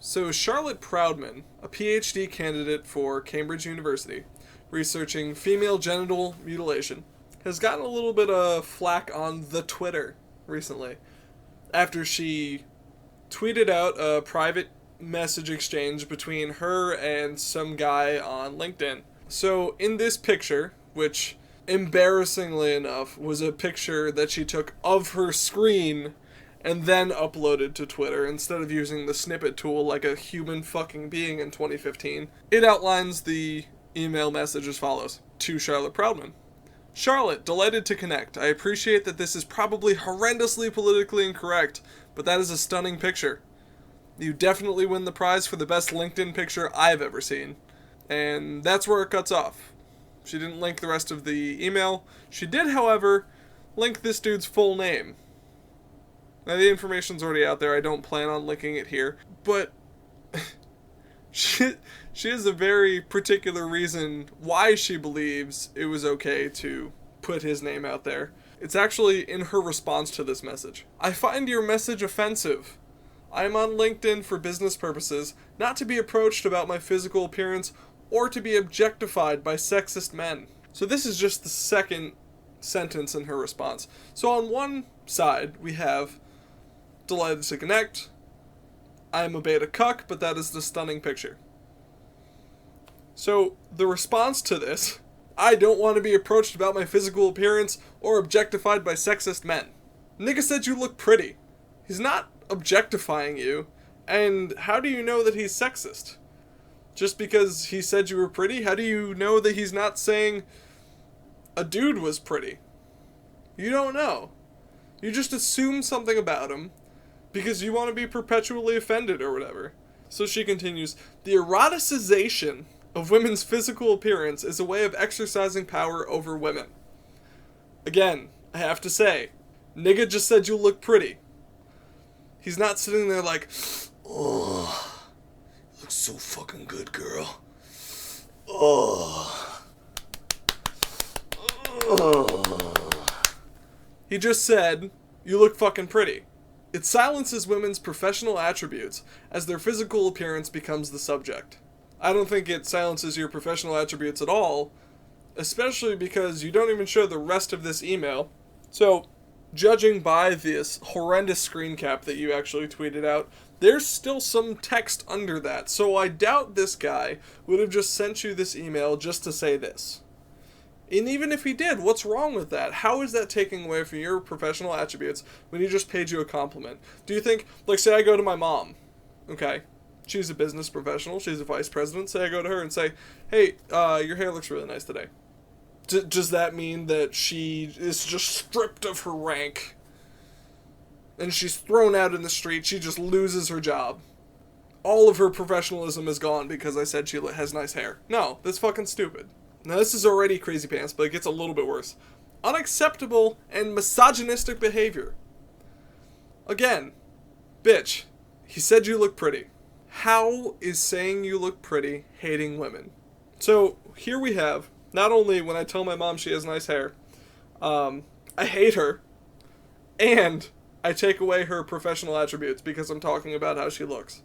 So, Charlotte Proudman, a PhD candidate for Cambridge University, researching female genital mutilation, has gotten a little bit of flack on the Twitter recently after she tweeted out a private message exchange between her and some guy on LinkedIn. So, in this picture, which embarrassingly enough was a picture that she took of her screen and then uploaded to Twitter instead of using the snippet tool like a human fucking being in 2015. It outlines the email message as follows. To Charlotte Proudman. Charlotte, delighted to connect. I appreciate that this is probably horrendously politically incorrect, but that is a stunning picture. You definitely win the prize for the best LinkedIn picture I've ever seen. And that's where it cuts off. She didn't link the rest of the email. She did, however, link this dude's full name. Now, the information's already out there. I don't plan on linking it here. But she has a very particular reason why she believes it was okay to put his name out there. It's actually in her response to this message. I find your message offensive. I am on LinkedIn for business purposes, not to be approached about my physical appearance or to be objectified by sexist men. So this is just the second sentence in her response. So on one side, we have delighted to connect. I am a beta cuck, but that is the stunning picture. So the response to this, I don't want to be approached about my physical appearance or objectified by sexist men. Nigga said you look pretty. He's not objectifying you. And how do you know that he's sexist? Just because he said you were pretty, how do you know that he's not saying a dude was pretty? You don't know. You just assume something about him because you want to be perpetually offended or whatever. So she continues, the eroticization of women's physical appearance is a way of exercising power over women. Again, I have to say, nigga just said you look pretty. He's not sitting there like, oh, you look so fucking good, girl. Oh. Oh. He just said, you look fucking pretty. It silences women's professional attributes as their physical appearance becomes the subject. I don't think it silences your professional attributes at all, especially because you don't even show the rest of this email. So, judging by this horrendous screen cap that you actually tweeted out, there's still some text under that. So I doubt this guy would have just sent you this email just to say this. And even if he did, what's wrong with that? How is that taking away from your professional attributes when he just paid you a compliment? Do you think, like, say I go to my mom, okay? She's a business professional, she's a vice president. Say I go to her and say, hey, your hair looks really nice today. Does that mean that she is just stripped of her rank and she's thrown out in the street, she just loses her job? All of her professionalism is gone because I said she has nice hair. No, that's fucking stupid. Now, this is already crazy pants, but it gets a little bit worse. Unacceptable and misogynistic behavior. Again, bitch, he said you look pretty. How is saying you look pretty hating women? So, here we have, not only when I tell my mom she has nice hair, I hate her, and I take away her professional attributes because I'm talking about how she looks.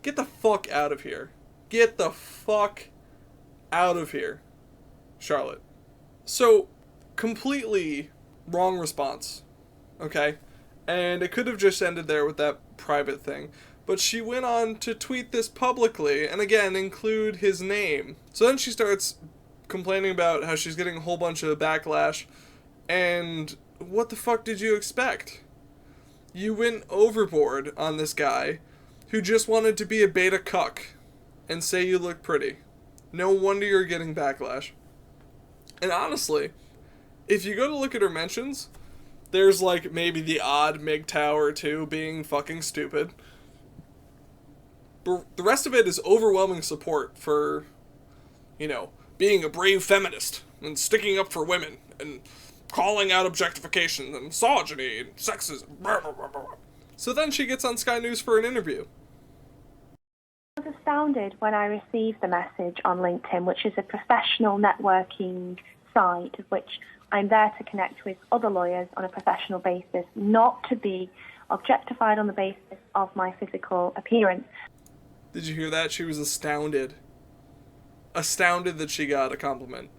Get the fuck out of here. Get the fuck out of here, Charlotte. So, completely wrong response, okay? And it could have just ended there with that private thing. But she went on to tweet this publicly, and again, include his name. So then she starts complaining about how she's getting a whole bunch of backlash, and what the fuck did you expect? You went overboard on this guy who just wanted to be a beta cuck and say you look pretty. No wonder you're getting backlash. And honestly, if you go to look at her mentions, there's like maybe the odd MGTOW or two being fucking stupid. But the rest of it is overwhelming support for, you know, being a brave feminist and sticking up for women and calling out objectification and misogyny and sexism. So then she gets on Sky News for an interview. I was astounded when I received the message on LinkedIn, which is a professional networking site of which I'm there to connect with other lawyers on a professional basis, not to be objectified on the basis of my physical appearance. Did you hear that? She was astounded. Astounded that she got a compliment.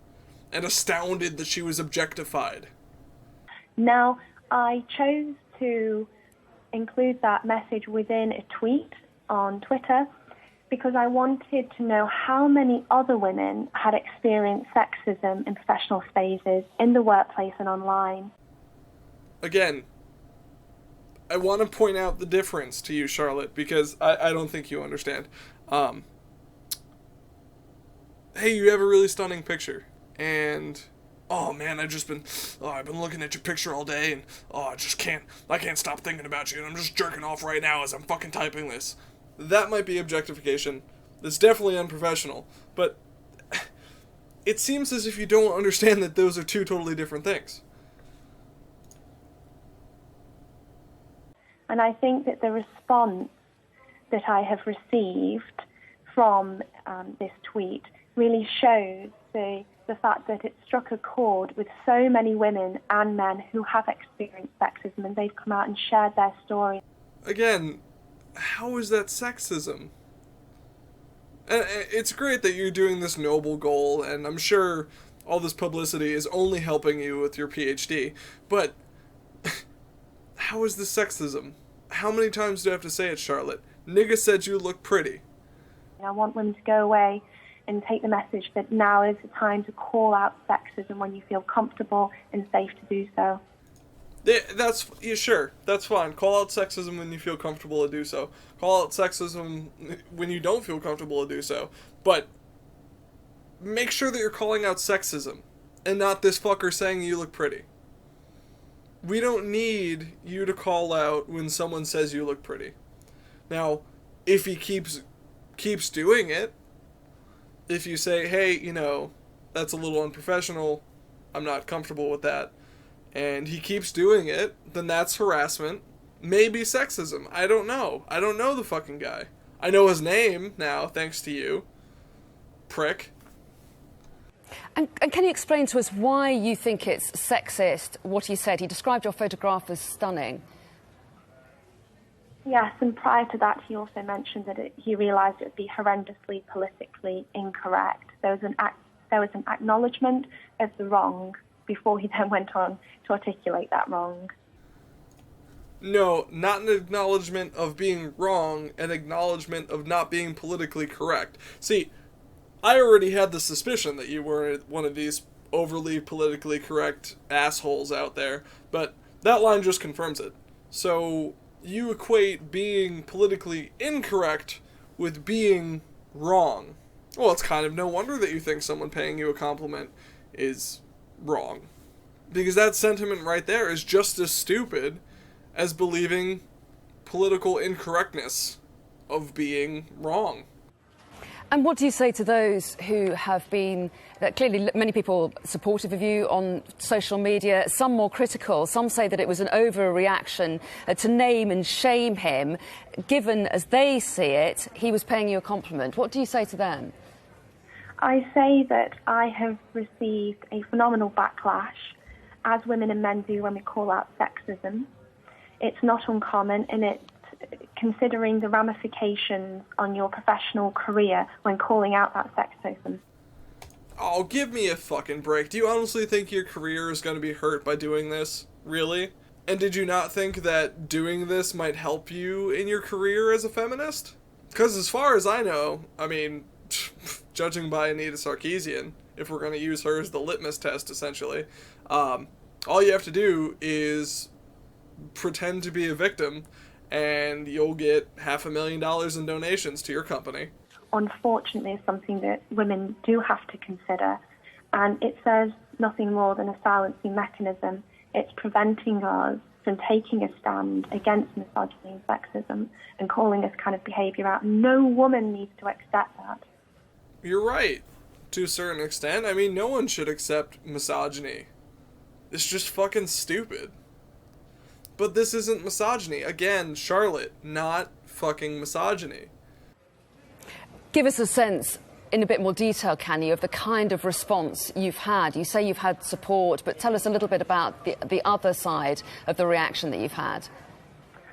And astounded that she was objectified. Now, I chose to include that message within a tweet on Twitter because I wanted to know how many other women had experienced sexism in professional spaces, in the workplace and online. Again, I want to point out the difference to you, Charlotte, because I don't think you understand. Hey, you have a really stunning picture, and oh man, I've been looking at your picture all day, and I can't stop thinking about you, and I'm just jerking off right now as I'm fucking typing this. That might be objectification. That's definitely unprofessional, but it seems as if you don't understand that those are two totally different things. And I think that the response that I have received from this tweet really shows the fact that it struck a chord with so many women and men who have experienced sexism, and they've come out and shared their story. Again, how is that sexism? And it's great that you're doing this noble goal, and I'm sure all this publicity is only helping you with your PhD, but how is this sexism? How many times do I have to say it, Charlotte? Nigga said you look pretty. I want women to go away and take the message that now is the time to call out sexism when you feel comfortable and safe to do so. Sure, that's fine. Call out sexism when you feel comfortable to do so. Call out sexism when you don't feel comfortable to do so. But make sure that you're calling out sexism and not this fucker saying you look pretty. We don't need you to call out when someone says you look pretty. Now, if he keeps doing it, if you say, hey, that's a little unprofessional, I'm not comfortable with that, and he keeps doing it, then that's harassment, maybe sexism. I don't know. I don't know the fucking guy. I know his name now, thanks to you. Prick. And can you explain to us why you think it's sexist, what he said? He described your photograph as stunning. Yes, and prior to that, he also mentioned that he realised it would be horrendously politically incorrect. There was an acknowledgement of the wrong before he then went on to articulate that wrong. No, not an acknowledgement of being wrong, an acknowledgement of not being politically correct. See, I already had the suspicion that you were one of these overly politically correct assholes out there, but that line just confirms it. So you equate being politically incorrect with being wrong. Well, it's kind of no wonder that you think someone paying you a compliment is wrong. Because that sentiment right there is just as stupid as believing political incorrectness of being wrong. And what do you say to those who have been, clearly many people supportive of you on social media, some more critical, some say that it was an overreaction to name and shame him, given as they see it, he was paying you a compliment. What do you say to them? I say that I have received a phenomenal backlash, as women and men do when we call out sexism. It's not uncommon, and considering the ramifications on your professional career when calling out that sexism. Oh, give me a fucking break. Do you honestly think your career is going to be hurt by doing this? Really? And did you not think that doing this might help you in your career as a feminist? Because as far as I know, I mean, judging by Anita Sarkeesian, if we're going to use her as the litmus test, essentially, all you have to do is pretend to be a victim, and you'll get $500,000 in donations to your company. Unfortunately, it's something that women do have to consider, and it says nothing more than a silencing mechanism. It's preventing us from taking a stand against misogyny and sexism and calling this kind of behaviour out. No woman needs to accept that. You're right, to a certain extent. I mean, no one should accept misogyny. It's just fucking stupid. But this isn't misogyny. Again, Charlotte, not fucking misogyny. Give us a sense, in a bit more detail, can you, of the kind of response you've had? You say you've had support, but tell us a little bit about the other side of the reaction that you've had.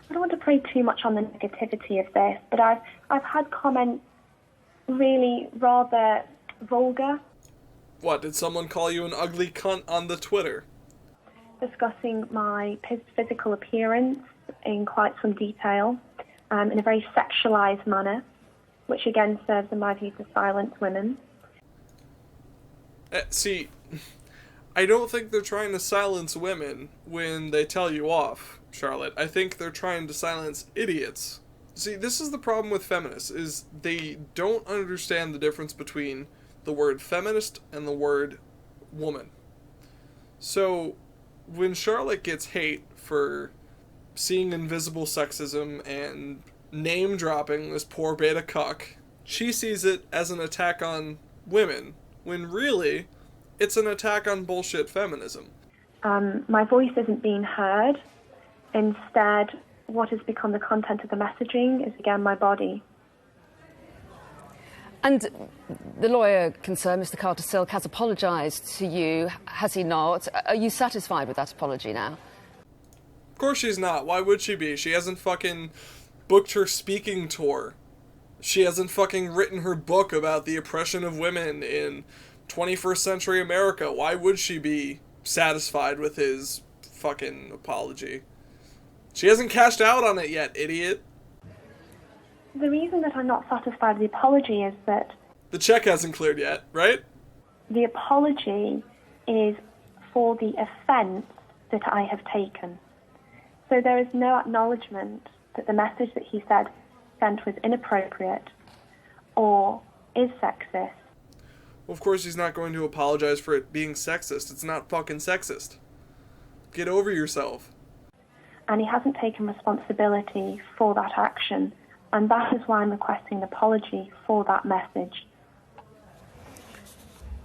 I don't want to prey too much on the negativity of this, but I've had comments really rather vulgar. What, did someone call you an ugly cunt on the Twitter? Discussing my physical appearance in quite some detail, in a very sexualised manner, which again serves, in my view, to silence women. See, I don't think they're trying to silence women when they tell you off, Charlotte. I think they're trying to silence idiots. See, this is the problem with feminists, is they don't understand the difference between the word feminist and the word woman. So, when Charlotte gets hate for seeing invisible sexism and name-dropping this poor beta cuck, she sees it as an attack on women, when really, it's an attack on bullshit feminism. My voice isn't being heard. Instead, what has become the content of the messaging is, again, my body. And the lawyer concerned, Mr. Carter Silk, has apologised to you, has he not? Are you satisfied with that apology now? Of course she's not. Why would she be? She hasn't fucking booked her speaking tour. She hasn't fucking written her book about the oppression of women in 21st century America. Why would she be satisfied with his fucking apology? She hasn't cashed out on it yet, idiot. The reason that I'm not satisfied with the apology is that The check hasn't cleared yet, right? the apology is for the offence that I have taken. So there is no acknowledgement that the message that he sent was inappropriate or is sexist. Well, of course he's not going to apologize for it being sexist. It's not fucking sexist. Get over yourself. And he hasn't taken responsibility for that action. And that is why I'm requesting an apology for that message.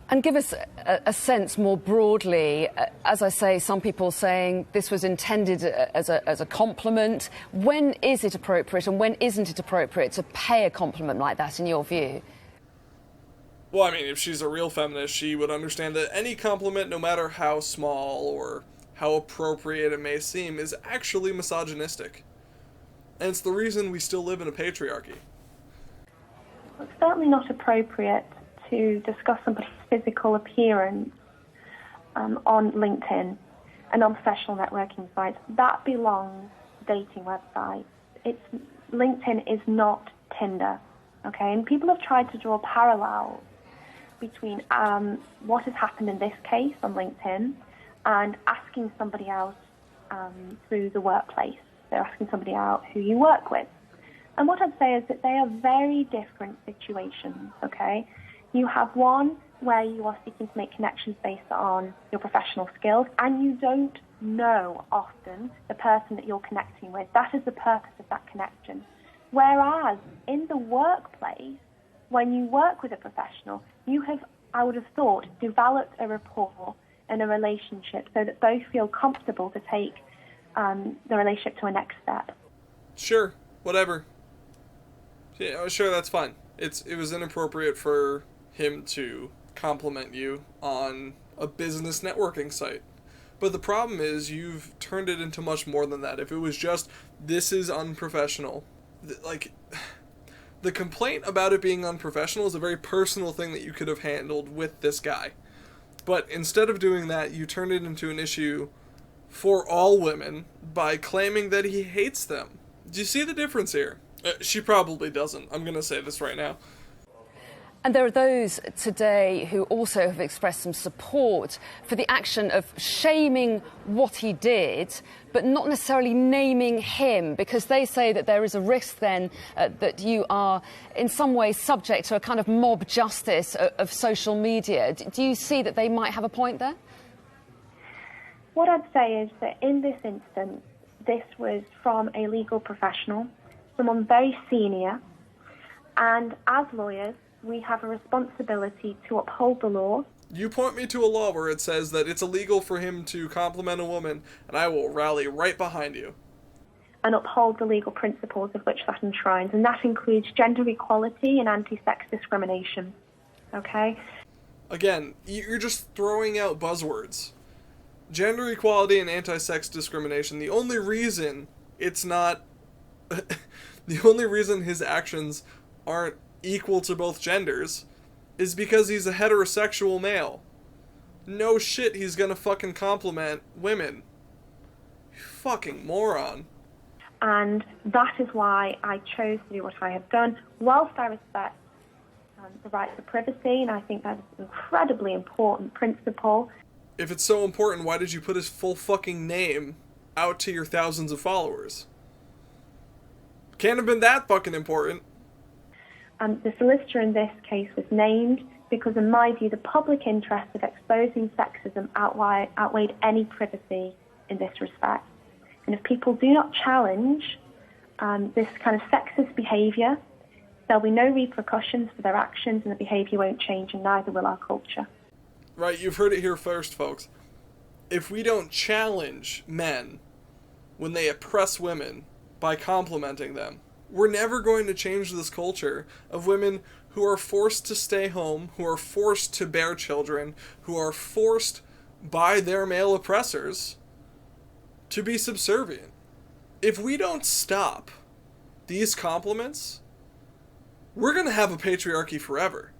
And give us a sense more broadly, as I say, some people saying this was intended as a compliment. When is it appropriate and when isn't it appropriate to pay a compliment like that, in your view? Well, I mean, if she's a real feminist, she would understand that any compliment, no matter how small or how appropriate it may seem, is actually misogynistic. And it's the reason we still live in a patriarchy. It's certainly not appropriate to discuss somebody's physical appearance on LinkedIn and on professional networking sites. That belongs to dating websites. LinkedIn is not Tinder, okay? And people have tried to draw parallels between what has happened in this case on LinkedIn and asking somebody else through the workplace. They're asking somebody out who you work with. And what I'd say is that they are very different situations, okay? You have one where you are seeking to make connections based on your professional skills, and you don't know often the person that you're connecting with. That is the purpose of that connection. Whereas in the workplace, when you work with a professional, you have, I would have thought, developed a rapport and a relationship so that both feel comfortable to take the relationship to a next step. Sure, whatever. Yeah, sure, that's fine. It was inappropriate for him to compliment you on a business networking site. But the problem is you've turned it into much more than that. If it was just, this is unprofessional, the complaint about it being unprofessional is a very personal thing that you could have handled with this guy. But instead of doing that, you turned it into an issue for all women by claiming that he hates them. Do you see the difference here? She probably doesn't. I'm going to say this right now. And there are those today who also have expressed some support for the action of shaming what he did, but not necessarily naming him, because they say that there is a risk then that you are in some way subject to a kind of mob justice of social media. Do you see that they might have a point there? What I'd say is that in this instance, this was from a legal professional, someone very senior, and as lawyers, we have a responsibility to uphold the law. You point me to a law where it says that it's illegal for him to compliment a woman, and I will rally right behind you. And uphold the legal principles of which that enshrines, and that includes gender equality and anti-sex discrimination. Okay? Again, you're just throwing out buzzwords. Gender equality and anti-sex discrimination, the only reason it's not The only reason his actions aren't equal to both genders is because he's a heterosexual male. No shit, he's gonna fucking compliment women. You fucking moron. And that is why I chose to do what I have done, whilst I respect the right to privacy, and I think that is an incredibly important principle. If it's so important, why did you put his full fucking name out to your thousands of followers? Can't have been that fucking important. The solicitor in this case was named because, in my view, the public interest of exposing sexism outweighed any privacy in this respect. And if people do not challenge this kind of sexist behaviour, there'll be no repercussions for their actions, and the behaviour won't change, and neither will our culture. Right, you've heard it here first, folks. If we don't challenge men when they oppress women by complimenting them, we're never going to change this culture of women who are forced to stay home, who are forced to bear children, who are forced by their male oppressors to be subservient. If we don't stop these compliments, we're going to have a patriarchy forever.